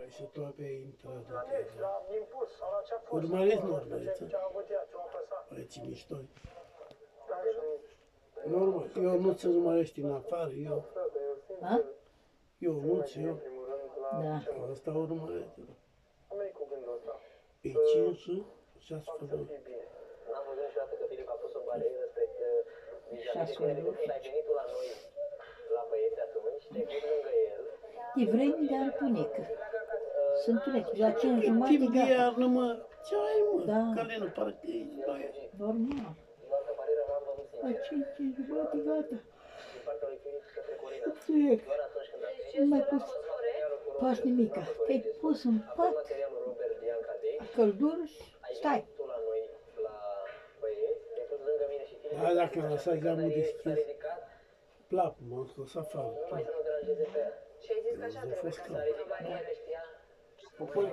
Și toate intră urmăriți normeță. Băieții miștoi. Normal, eu nu ți urmărești în afară, eu. A? Eu nu ți, eu. Da. Asta urmărește. Pe 5 și 6 fără. N-am văzut niciodată că Filip a pus o barieră spre vis-a-vis de când ai venit tu la noi, la băieți atunci, te-ai pus lângă el. E vreme de întunecă. Sunt întunec. La 5 jumate Timp de gata. iarnă, mă, ce ai, mă? Da. Calenul, parcă e noi. Normal. Doar că barieră n-am văzut La sincer. 5 jumate gata. Din partea lui Filip către Corina. Întunec. Doar atunci când a venit. Nu mai pus pași nimica. Te-ai pus în pat, Materialul Robert Bianca de aici. căldură și stai. Tu la noi, la băieți, te-ai pus lângă mine și Filip. Da, dacă am lăsat geamul S-a deschis, ridicat, plap, m-am scos afară. numai să nu deranjeze pe ea. Și ai zis că așa A trebuie fost ca clar. să ridici bariere, știa? Apoi